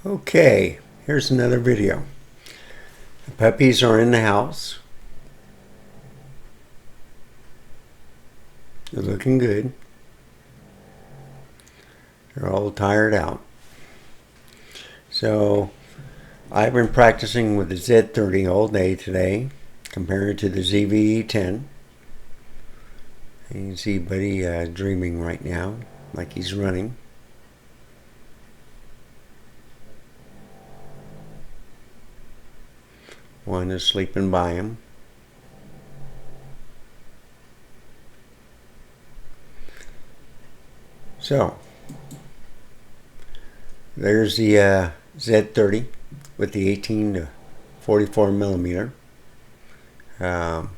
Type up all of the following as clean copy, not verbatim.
Okay, here's another video. The puppies are in the house. They're looking good. They're all tired out. So I've been practicing with the Z30 all day today, compared to the ZV10. You can see Buddy dreaming right now, like he's running. One is sleeping by him. So there's the Z30 with the 18 to 44 millimeter. Kind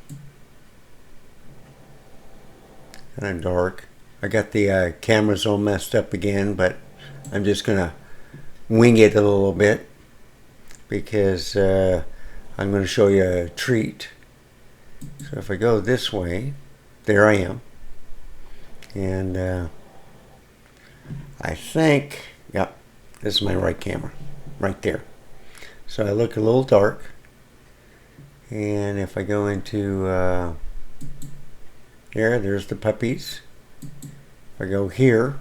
of dark. I got the cameras all messed up again, but I'm just gonna wing it a little bit because I'm going to show you a treat. So if I go this way, there I am. And I think, yep, this is my right camera, right there. So I look a little dark. And if I go into there's the puppies. If I go here,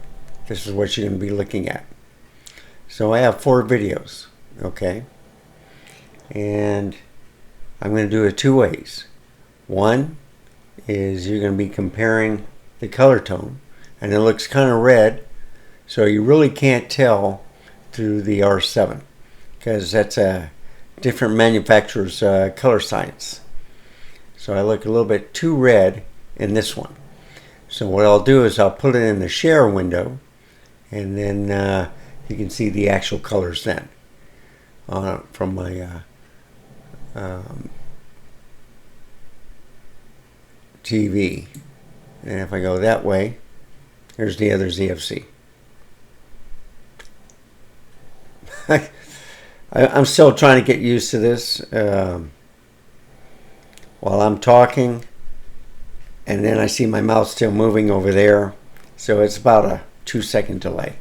this is what you're going to be looking at. So I have 4 videos, okay? And I'm going to do it 2 ways. One is you're going to be comparing the color tone, and it looks kind of red, so you really can't tell through the R7 because that's a different manufacturer's color science. So I look a little bit too red in this one. So what I'll do is I'll put it in the share window, and then you can see the actual colors then from my TV. And if I go that way, here's the other ZFC. I'm still trying to get used to this. While I'm talking, and then I see my mouth still moving over there, so it's about a 2-second delay.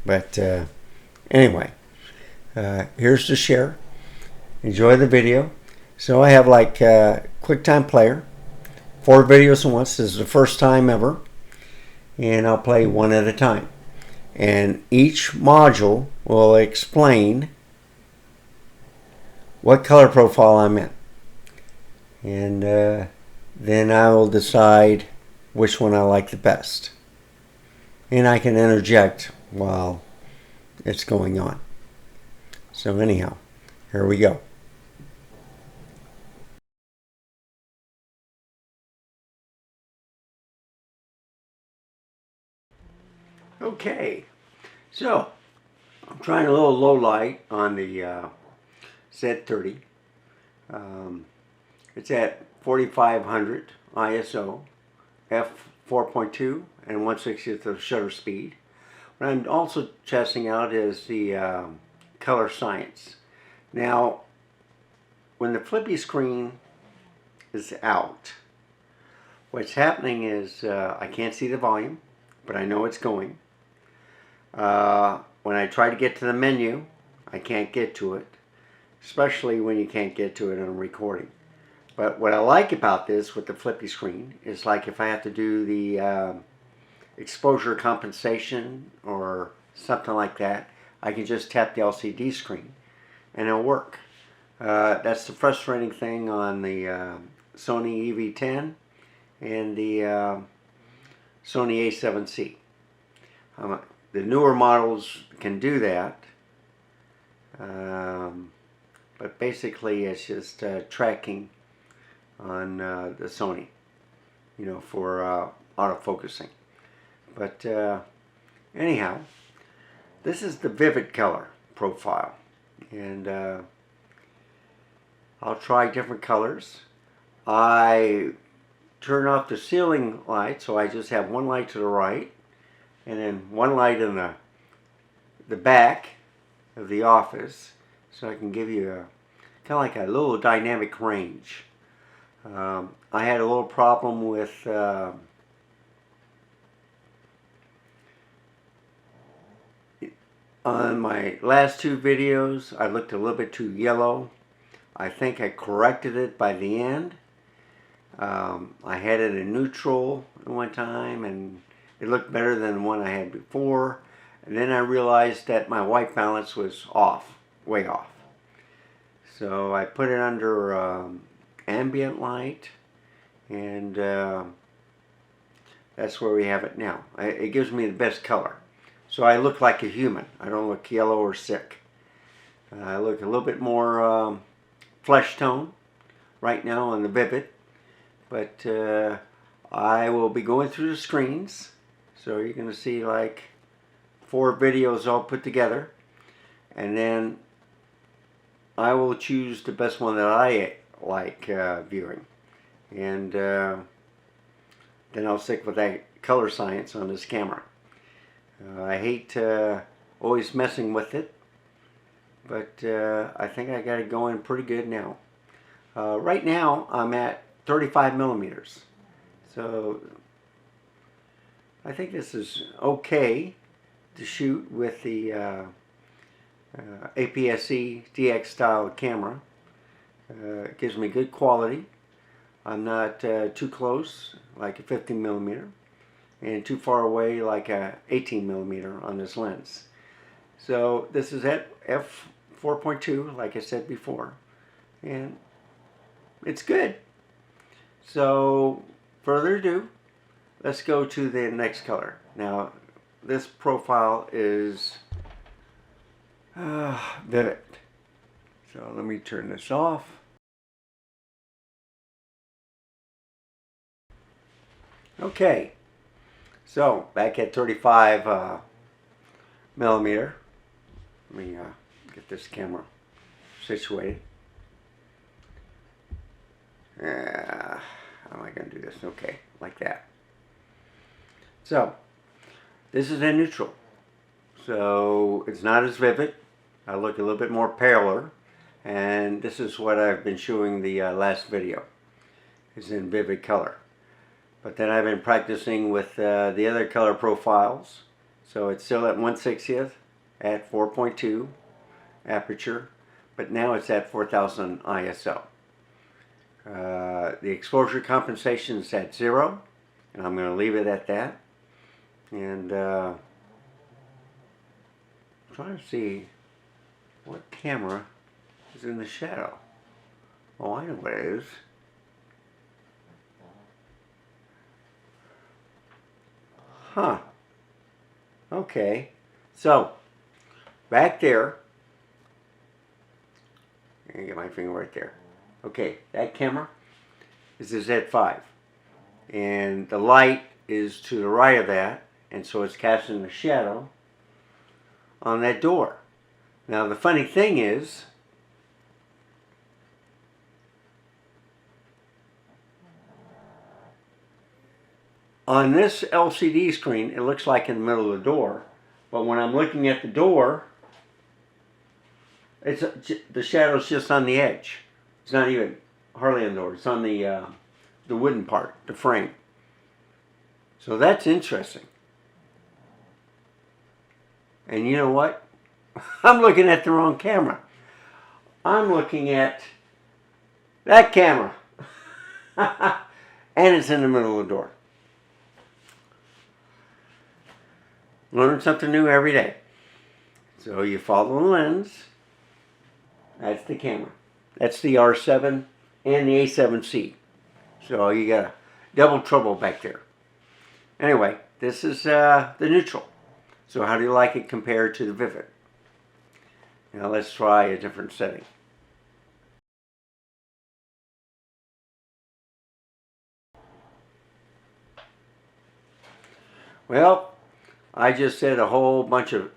But anyway, here's the share. Enjoy the video. So I have like QuickTime Player, 4 videos at once. This is the first time ever, and I'll play one at a time. And each module will explain what color profile I'm in. And then I will decide which one I like the best. And I can interject while it's going on. So anyhow, here we go. Okay, so I'm trying a little low light on the Z30. It's at 4500 ISO, f/4.2, and 1/60th of shutter speed. What I'm also testing out is the color science. Now, when the flippy screen is out, what's happening is I can't see the volume, but I know it's going. When I try to get to the menu, I can't get to it, especially when you can't get to it on a recording. But what I like about this with the flippy screen is, like, if I have to do the exposure compensation or something like that, I can just tap the LCD screen and it'll work. That's the frustrating thing on the Sony EV10 and the Sony A7C. The newer models can do that, but basically it's just tracking on the Sony, you know, for autofocusing. But anyhow, this is the vivid color profile, and I'll try different colors. I turn off the ceiling light, so I just have one light to the right and then one light in the back of the office, so I can give you a kind of like a little dynamic range. I had a little problem with On my last two videos, I looked a little bit too yellow. I think I corrected it by the end. I had it in neutral at one time and it looked better than the one I had before. And then I realized that my white balance was off, way off. So I put it under ambient light, and that's where we have it now. It gives me the best color. So I look like a human. I don't look yellow or sick. I look a little bit more flesh tone right now on the Vivid. But I will be going through the screens. So you're going to see like 4 videos all put together. And then I will choose the best one that I like viewing. And then I'll stick with that color science on this camera. I hate always messing with it, but I think I got it going pretty good now. Right now I'm at 35 millimeters, so I think this is okay to shoot with the APS-C DX style camera. It gives me good quality. I'm not too close like a 15 millimeter and too far away like a 18 millimeter on this lens. So this is at f4.2 like I said before, and it's good. So further ado, let's go to the next color. Now this profile is Vivid. So let me turn this off. Okay, so back at 35 millimeter. Let me get this camera situated. How am I going to do this? Okay, like that. So this is in neutral, so it's not as vivid. I look a little bit more paler, and this is what I've been showing the last video. It's in vivid color. But then I've been practicing with the other color profiles. So it's still at 1/60th at 4.2 aperture, but now it's at 4000 ISO. The exposure compensation is at 0, and I'm going to leave it at that. And I'm trying to see what camera is in the shadow. Oh, I know what it is. Huh. Okay. So, back there, I'm going to get my finger right there. Okay, that camera is the Z5. And the light is to the right of that, and so it's casting a shadow on that door. Now, the funny thing is, on this LCD screen, it looks like in the middle of the door, but when I'm looking at the door, it's the shadow's just on the edge. It's not even hardly on the door. It's on the wooden part, the frame. So that's interesting. And you know what? I'm looking at the wrong camera. I'm looking at that camera, and it's in the middle of the door. Learn something new every day. So you follow the lens. That's the camera. That's the R7 and the A7C. So you got a double trouble back there. Anyway, this is the neutral. So how do you like it compared to the Vivid? Now let's try a different setting. Well, I just said a whole bunch of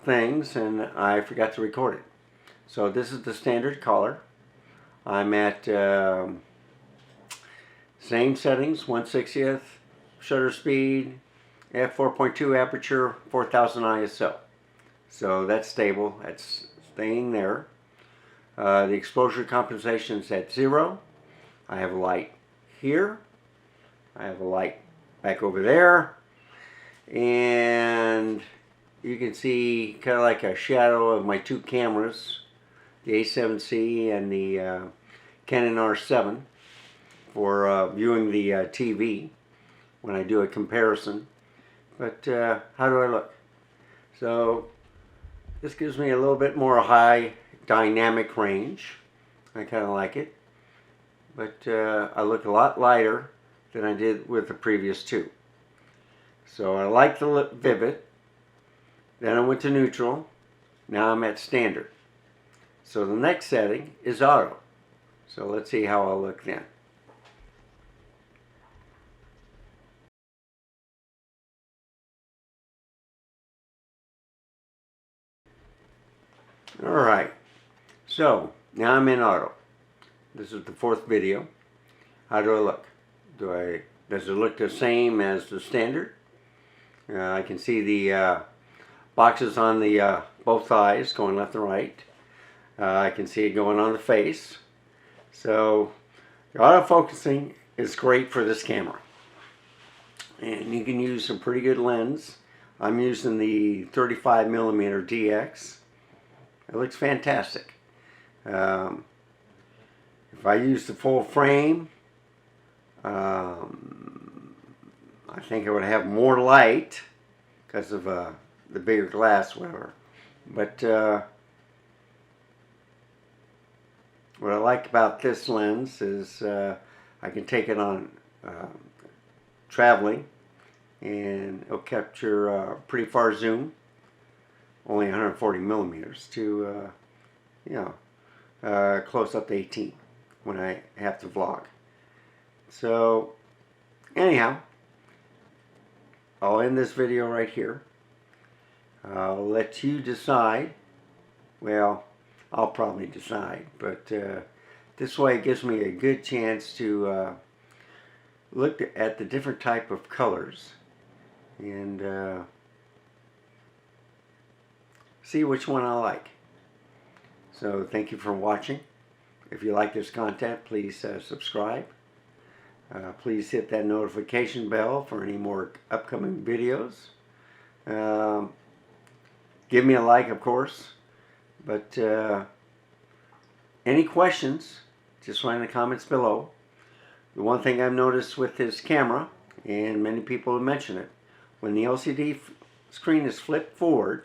things and I forgot to record it. So this is the standard color. I'm at same settings, 1/60th, shutter speed, f4.2 aperture, 4000 ISO. So that's stable, that's staying there. The exposure compensation is at 0. I have a light here. I have a light back over there. And you can see kind of like a shadow of my two cameras, the A7C and the Canon R7, for viewing the TV when I do a comparison. But how do I look? So this gives me a little bit more high dynamic range. I kind of like it. But I look a lot lighter than I did with the previous two. So I like the vivid. Then I went to neutral. Now I'm at standard. So the next setting is auto. So let's see how I'll look then. Alright, so now I'm in auto. This is the fourth video. How do I look? Does it look the same as the standard? I can see the boxes on the both thighs going left and right. I can see it going on the face. So the autofocusing is great for this camera. And you can use some pretty good lens. I'm using the 35mm DX. It looks fantastic. If I use the full frame, I think I would have more light because of the bigger glass, whatever. But what I like about this lens is I can take it on traveling, and it'll capture pretty far zoom, only 140mm to close up to 18 when I have to vlog. So anyhow, I'll end this video right here. I'll let you decide. Well, I'll probably decide, but this way it gives me a good chance to look at the different type of colors and see which one I like. So thank you for watching. If you like this content, please subscribe. Please hit that notification bell for any more upcoming videos. Give me a like, of course. But any questions, just write in the comments below. The one thing I've noticed with this camera, and many people have mentioned it, when the LCD screen is flipped forward,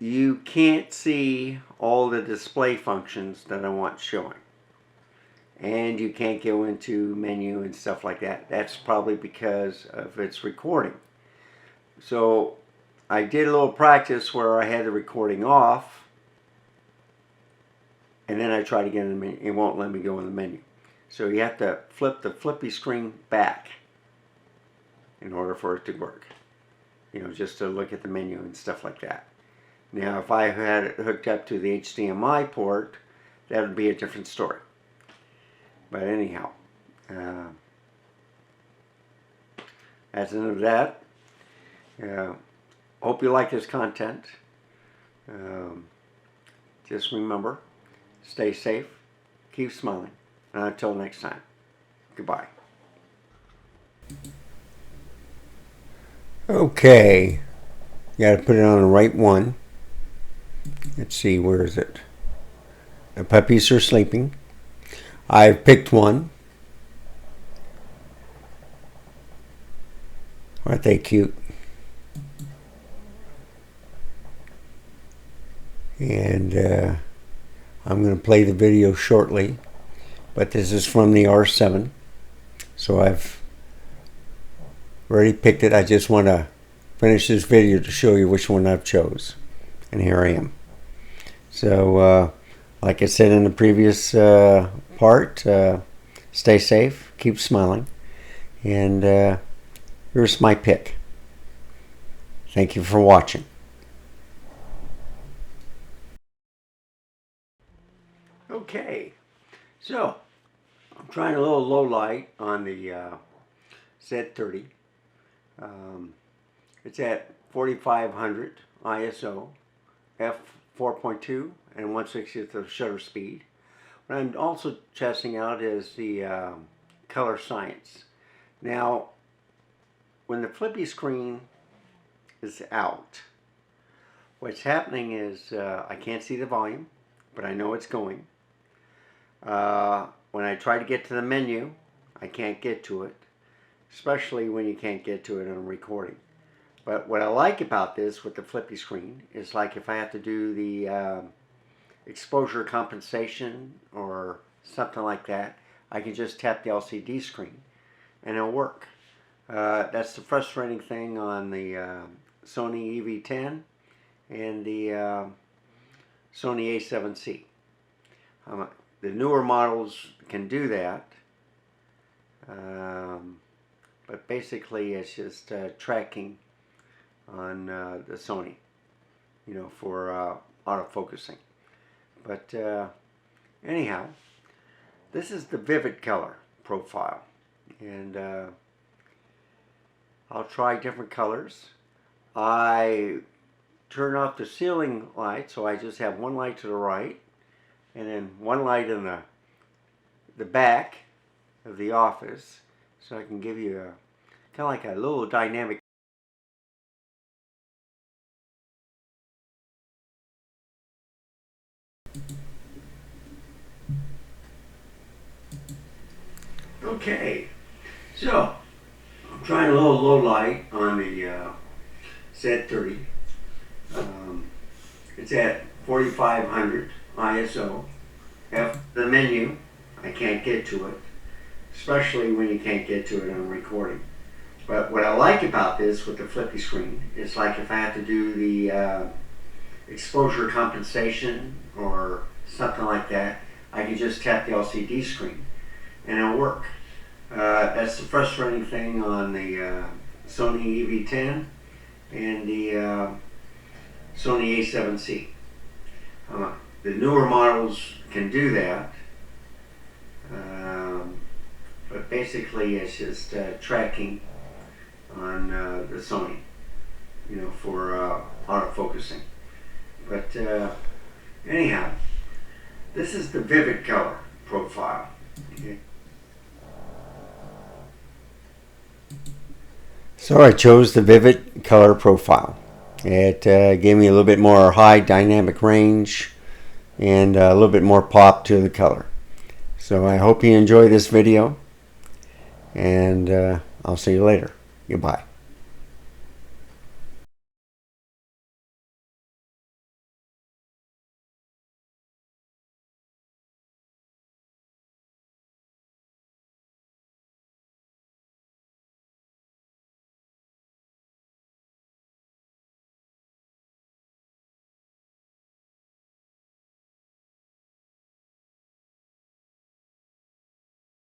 you can't see all the display functions that I want showing. And you can't go into menu and stuff like that. That's probably because of its recording. So I did a little practice where I had the recording off, and then I tried to get in the menu. It won't let me go in the menu. So you have to flip the flippy screen back in order for it to work. You know, just to look at the menu and stuff like that. Now, if I had it hooked up to the HDMI port, that would be a different story. But anyhow, that's the end of that. Hope you like this content. Just remember, stay safe, keep smiling, and until next time, goodbye. Okay, you got to put it on the right one. Let's see, where is it? The puppies are sleeping. I've picked one. Aren't they cute? And I'm going to play the video shortly, but this is from the R7, so I've already picked it. I just want to finish this video to show you which one I've chose, and here I am. So like I said in the previous part, stay safe, keep smiling, and here's my pick. Thank you for watching. Okay, so I'm trying a little low light on the Z30. It's at 4500 ISO, f/4.2, and 1/60th of shutter speed. What I'm also testing out is the color science. Now, when the flippy screen is out. What's happening is I can't see the volume, but I know it's going. When I try to get to the menu, I can't get to it, especially when you can't get to it on a recording. But what I like about this with the flippy screen is, like, if I have to do the exposure compensation or something like that, I can just tap the LCD screen and it'll work. That's the frustrating thing on the Sony EV10 and the Sony A7C. The newer models can do that, but basically it's just tracking on the Sony, you know, for autofocusing. But anyhow, this is the vivid color profile, and I'll try different colors. I turn off the ceiling light, so I just have one light to the right and then one light in the back of the office, so I can give you a kind of like a little dynamic. Okay, so I'm trying a little low light on the Z30. It's at 4500 ISO. The menu, I can't get to it, especially when you can't get to it on recording. But what I like about this with the flippy screen is, like, if I have to do the exposure compensation or something like that, I can just tap the LCD screen and it'll work. That's the frustrating thing on the Sony EV10 and the Sony A7C. The newer models can do that, but basically it's just tracking on the Sony, you know, for autofocusing. But anyhow, this is the vivid color profile. Okay. So I chose the vivid color profile. It gave me a little bit more high dynamic range and a little bit more pop to the color. So I hope you enjoy this video, and I'll see you later. Goodbye.